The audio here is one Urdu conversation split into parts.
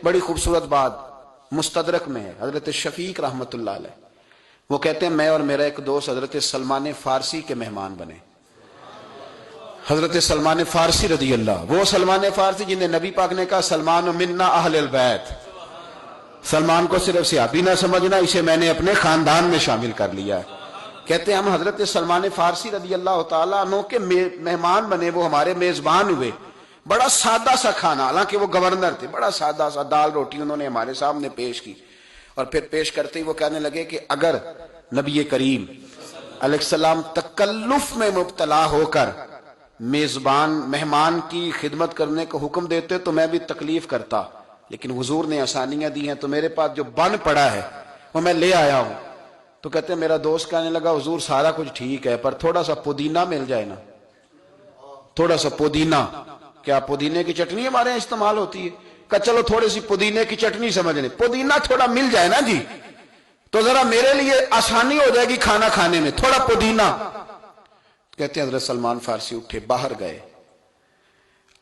بڑی خوبصورت بات مستدرک میں ہے، حضرت شفیق رحمت اللہ علیہ وہ کہتے ہیں میں اور میرا ایک دوست حضرت سلمان فارسی کے مہمان بنے۔ حضرت سلمان فارسی رضی اللہ، وہ سلمان فارسی جنہیں نبی پاک نے کہا سلمان منا اہل البیت، سلمان کو صرف صحابی نہ سمجھنا، اسے میں نے اپنے خاندان میں شامل کر لیا ہے۔ کہتے ہیں ہم حضرت سلمان فارسی رضی اللہ تعالیٰ عنہ کے مہمان بنے، وہ ہمارے میزبان ہوئے۔ بڑا سادہ سا کھانا، حالانکہ وہ گورنر تھے، بڑا سادہ سا دال روٹی انہوں نے ہمارے سامنے پیش کی، اور پھر پیش کرتے ہی وہ کہنے لگے کہ اگر نبی کریم علیہ السلام تکلف میں مبتلا ہو کر میزبان مہمان کی خدمت کرنے کو حکم دیتے تو میں بھی تکلیف کرتا، لیکن حضور نے آسانیاں دی ہیں تو میرے پاس جو بن پڑا ہے وہ میں لے آیا ہوں۔ تو کہتے ہیں میرا دوست کہنے لگا حضور سارا کچھ ٹھیک ہے پر تھوڑا سا پودینہ مل جائے نا، تھوڑا سا پودینہ۔ کیا پودینے کی چٹنی ہمارے یہاں استعمال ہوتی ہے؟ کہ چلو تھوڑی سی پودینے کی چٹنی سمجھنے، پودینہ تھوڑا مل جائے نا جی تو ذرا میرے لیے آسانی ہو جائے گی کھانا کھانے میں، تھوڑا پودینہ۔ کہتے ہیں حضرت سلمان فارسی اٹھے باہر گئے۔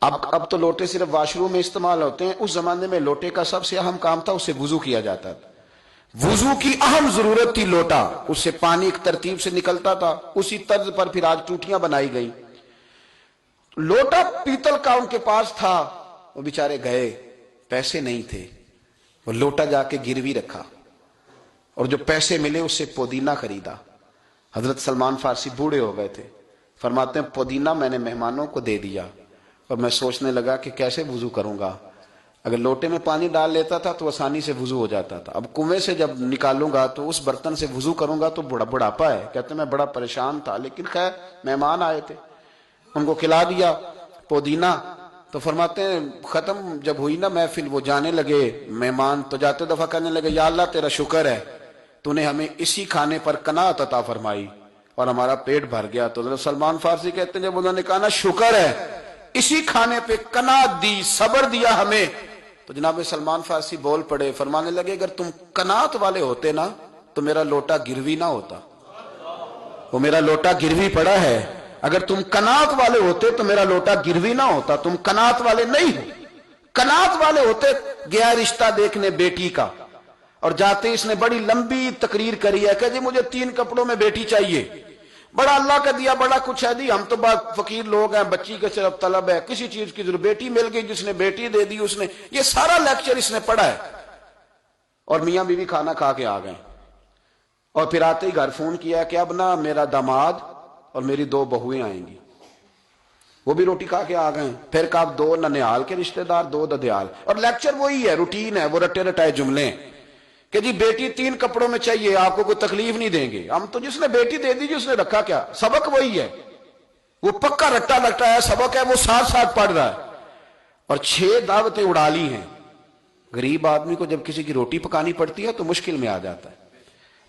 اب تو لوٹے صرف واش روم میں استعمال ہوتے ہیں، اس زمانے میں لوٹے کا سب سے اہم کام تھا، اس سے وضو کیا جاتا تھا، وضو کی اہم ضرورت تھی لوٹا، اس سے پانی ایک ترتیب سے نکلتا تھا، اسی طرز پر پھر آج ٹوٹیاں بنائی گئی۔ لوٹا پیتل کا ان کے پاس تھا، وہ بیچارے گئے، پیسے نہیں تھے، وہ لوٹا جا کے گروی رکھا اور جو پیسے ملے اس سے پودینہ خریدا۔ حضرت سلمان فارسی بوڑھے ہو گئے تھے، فرماتے ہیں پودینہ میں نے مہمانوں کو دے دیا اور میں سوچنے لگا کہ کیسے وضو کروں گا، اگر لوٹے میں پانی ڈال لیتا تھا تو آسانی سے وضو ہو جاتا تھا، اب کنویں سے جب نکالوں گا تو اس برتن سے وضو کروں گا تو بڑھاپا ہے۔ کہتے ہیں میں بڑا پریشان تھا، لیکن خیر مہمان آئے تھے، ان کو کھلا دیا پودینہ۔ تو فرماتے ہیں ختم جب ہوئی نا محفل، وہ جانے لگے مہمان، تو جاتے دفعہ کہنے لگے یا اللہ تیرا شکر ہے تو نے ہمیں اسی کھانے پر قناعت عطا فرمائی اور ہمارا پیٹ بھر گیا۔ تو حضرت سلمان فارسی کہتے ہیں جب انہوں نے کہا نا شکر ہے، اسی کھانے پہ قناعت دی، صبر دیا ہمیں، تو جناب سلمان فارسی بول پڑے، فرمانے لگے اگر تم قناعت والے ہوتے نا تو میرا لوٹا گروی نہ ہوتا، وہ میرا لوٹا گروی پڑا ہے، اگر تم قناعت والے ہوتے تو میرا لوٹا گروی نہ ہوتا، تم قناعت والے نہیں ہو۔ قناعت والے ہوتے، گیا رشتہ دیکھنے بیٹی کا، اور جاتے اس نے بڑی لمبی تقریر کری ہے کہ جی مجھے 3 کپڑوں میں بیٹی چاہیے، بڑا اللہ کا دیا بڑا کچھ ہے، دی ہم تو بات فقیر لوگ ہیں، بچی کے صرف طلب ہے، کسی چیز کی ضرورت، بیٹی مل گئی، جس نے بیٹی دے دی اس نے، یہ سارا لیکچر اس نے پڑھا ہے۔ اور میاں بیوی کھانا کھا کے آ گئے، اور پھر آتے ہی گھر فون کیا کہ اب نا میرا داماد اور میری 2 بہویں آئیں گی، وہ بھی روٹی کھا کے آ گئے۔ پھر کہا 2 ننیال کے رشتہ دار، 2 ددیال، اور لیکچر وہی ہے، روٹین ہے، وہ رٹے رٹائے جملے کہ جی بیٹی 3 کپڑوں میں چاہیے، آپ کو کوئی تکلیف نہیں دیں گے، ہم تو جس نے بیٹی دے دی جی اس نے رکھا کیا، سبق وہی ہے، وہ پکا رٹا لگتا ہے سبق ہے، وہ ساتھ ساتھ پڑھ رہا ہے۔ اور 6 دعوتیں اڑا لی ہیں۔ غریب آدمی کو جب کسی کی روٹی پکانی پڑتی ہے تو مشکل میں آ جاتا ہے۔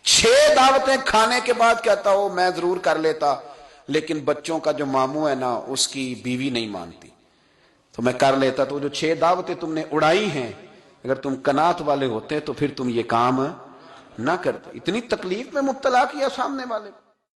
6 دعوتیں کھانے کے بعد کہتا ہو میں ضرور کر لیتا، لیکن بچوں کا جو ماموں ہے نا اس کی بیوی نہیں مانتی تو میں کر لیتا، تو جو 6 دعوتیں تم نے اڑائی ہیں اگر تم قناعت والے ہوتے تو پھر تم یہ کام نہ کرتے۔ اتنی تکلیف میں مبتلا کیا سامنے والے کو۔